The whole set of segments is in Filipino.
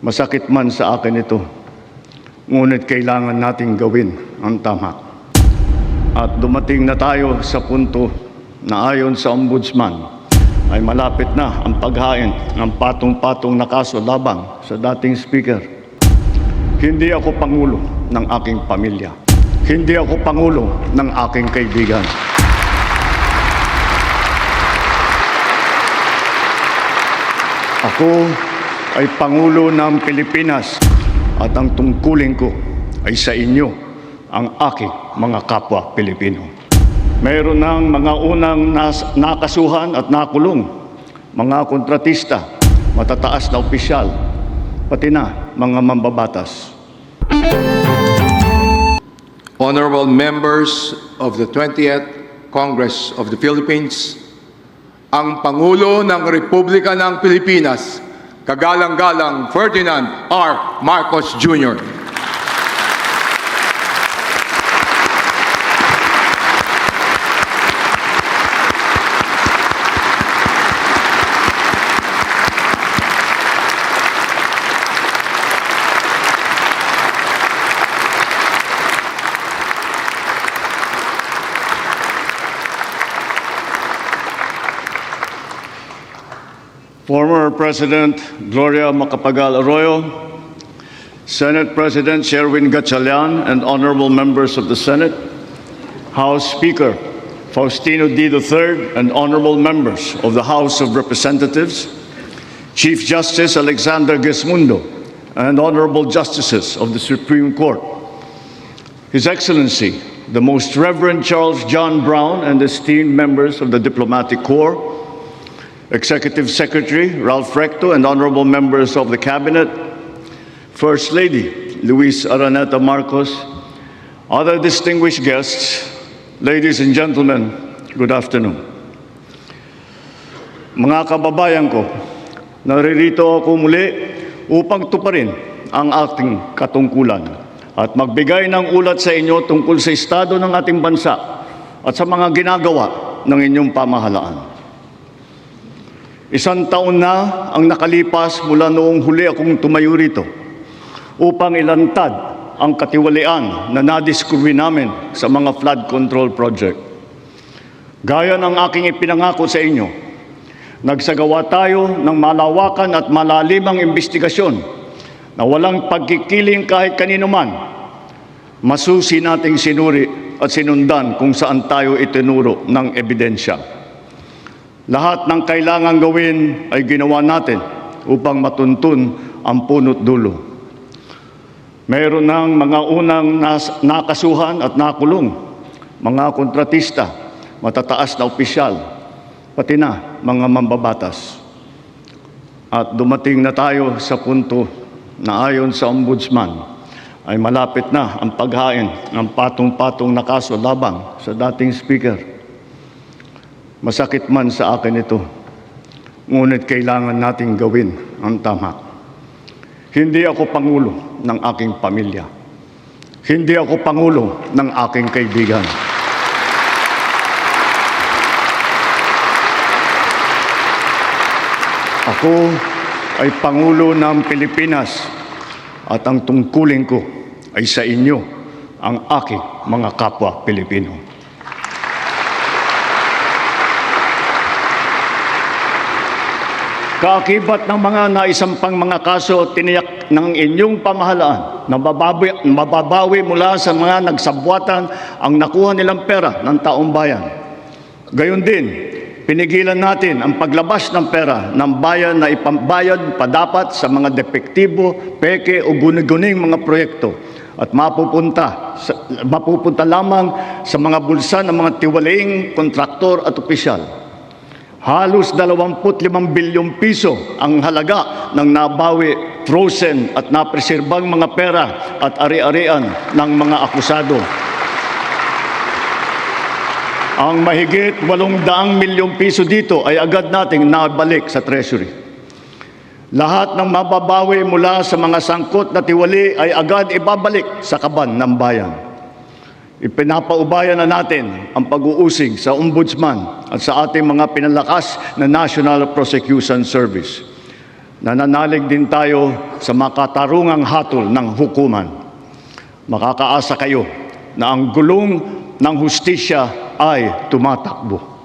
Masakit man sa akin ito, ngunit kailangan nating gawin ang tama. At dumating na tayo sa punto na ayon sa Ombudsman ay malapit na ang paghain ng patong-patong na kaso labang sa dating Speaker. Hindi ako Pangulo ng aking pamilya. Hindi ako Pangulo ng aking kaibigan. Ako ay Pangulo ng Pilipinas at ang tungkulin ko ay sa inyo, ang aking mga kapwa Pilipino. Mayroon ng mga unang nakasuhan at nakulong, mga kontratista, matataas na opisyal, pati na mga mambabatas. Honorable members of the 20th Congress of the Philippines, ang Pangulo ng Republika ng Pilipinas, Kagalang-galang Ferdinand R. Marcos Jr. Former President Gloria Macapagal Arroyo, Senate President Sherwin Gatchalian, and honorable members of the Senate, House Speaker Faustino D. III, and honorable members of the House of Representatives, Chief Justice Alexander Gesmundo, and honorable justices of the Supreme Court, His Excellency, the Most Reverend Charles John Brown, and esteemed members of the Diplomatic Corps, Executive Secretary Ralph Recto, and honorable members of the Cabinet, First Lady Luis Araneta Marcos, other distinguished guests, ladies and gentlemen, good afternoon. Mga kababayan ko, naririto ako muli upang tuparin ang ating katungkulan at magbigay ng ulat sa inyo tungkol sa estado ng ating bansa at sa mga ginagawa ng inyong pamahalaan. Isang taon na ang nakalipas mula noong huli akong tumayo rito upang ilantad ang katiwalian na nadiskubre namin sa mga flood control project. Gaya ng aking ipinangako sa inyo, nagsagawa tayo ng malawakan at malalimang investigasyon na walang pagkikiling kahit kanino man. Masusi nating sinuri at sinundan kung saan tayo itinuro ng ebidensya. Lahat ng kailangang gawin ay ginawa natin upang matuntun ang punot dulo. Mayroon ng mga unang nakasuhan at nakulong, mga kontratista, matataas na opisyal, pati na mga mambabatas. At dumating na tayo sa punto na ayon sa Ombudsman ay malapit na ang paghain ng patong-patong na kaso labang sa dating Speaker. Masakit man sa akin ito, ngunit kailangan nating gawin ang tama. Hindi ako Pangulo ng aking pamilya. Hindi ako Pangulo ng aking kaibigan. Ako ay Pangulo ng Pilipinas at ang tungkulin ko ay sa inyo, ang aking mga kapwa Pilipino. Kaakibat ng mga naisampang mga kaso tiniyak ng inyong pamahalaan na mababawi mula sa mga nagsabwatan ang nakuha nilang pera ng taong bayan. Gayon din, pinigilan natin ang paglabas ng pera ng bayan na ipambayad pa dapat sa mga depektibo, peke o guni-guning mga proyekto at mapupunta lamang sa mga bulsa ng mga tiwalaing kontraktor at opisyal. Halos 25 bilyong piso ang halaga ng nabawi, frozen at napreserbang mga pera at ari-arian ng mga akusado. Ang mahigit 800 milyong piso dito ay agad nating nabalik sa Treasury. Lahat ng mababawi mula sa mga sangkot na tiwali ay agad ibabalik sa kaban ng bayan. Ipinapaubaya na natin ang pag-uusig sa Ombudsman at sa ating mga pinalakas na National Prosecution Service. Nananalig din tayo sa makatarungang hatol ng hukuman. Makakaasa kayo na ang gulong ng hustisya ay tumatakbo.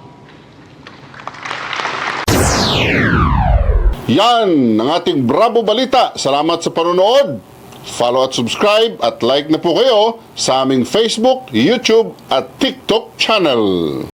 Yan ang ating Bravo Balita. Salamat sa panonood. Follow at subscribe at like na po kayo sa aming Facebook, YouTube at TikTok channel.